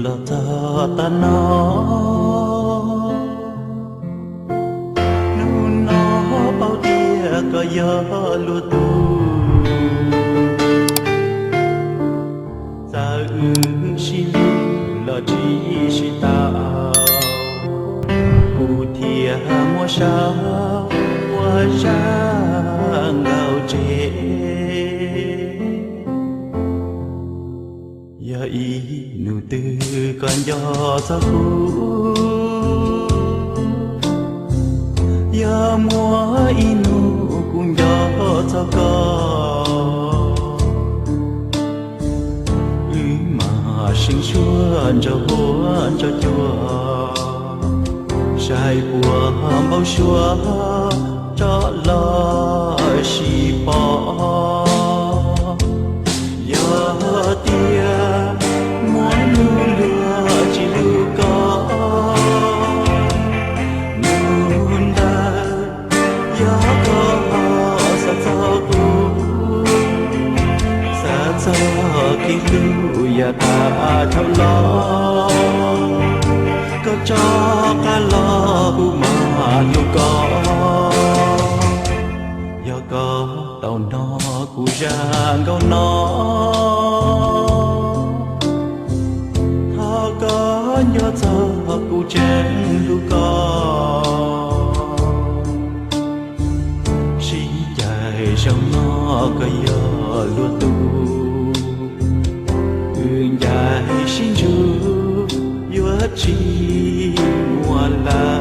là ta nó bao tia có gió lùa tu ta xin là chỉ si tao cụ thia mua sao qua ra ngao chế ya ý nụ tư con gió gió cũ ya mua inu cùng gió gió có sinh xuân cho buồn cho chùa sai buồn bao xua cho lo xì bỏ giờ tia muốn lừa chỉ lưu có nôn đa giờ có sao sao tu sao sao khi lưu ya ta thao lo có cho cả lo của mà yêu có giờ có tàu nó của giang câu nó thao có nhớ giờ của trên lưu có xin chạy trong nó có giờ luôn tu dài xin chú yuất chi mùa la.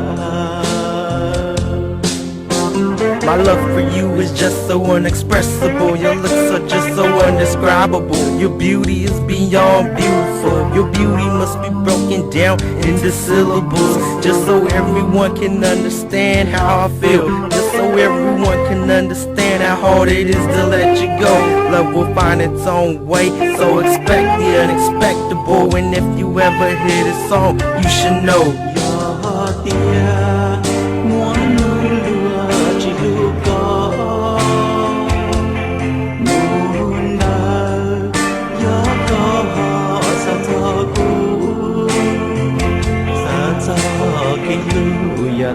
My love for you is just so unexpressible. Your looks are just so undescribable. Your beauty is beyond beautiful. Your beauty must be broken down into syllables, just so everyone can understand how I feel, just so everyone can understand how hard it is to let you go. Love will find its own way, so expect the unexpectable. And if you ever hear this song, you should know.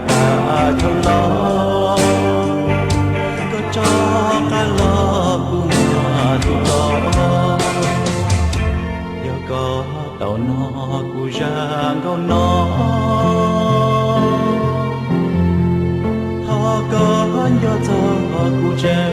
Ta thao lo có cho cả lo của mà thu lo giờ có tàu nó của giang câu nó thao có nhớ thơ của trẻ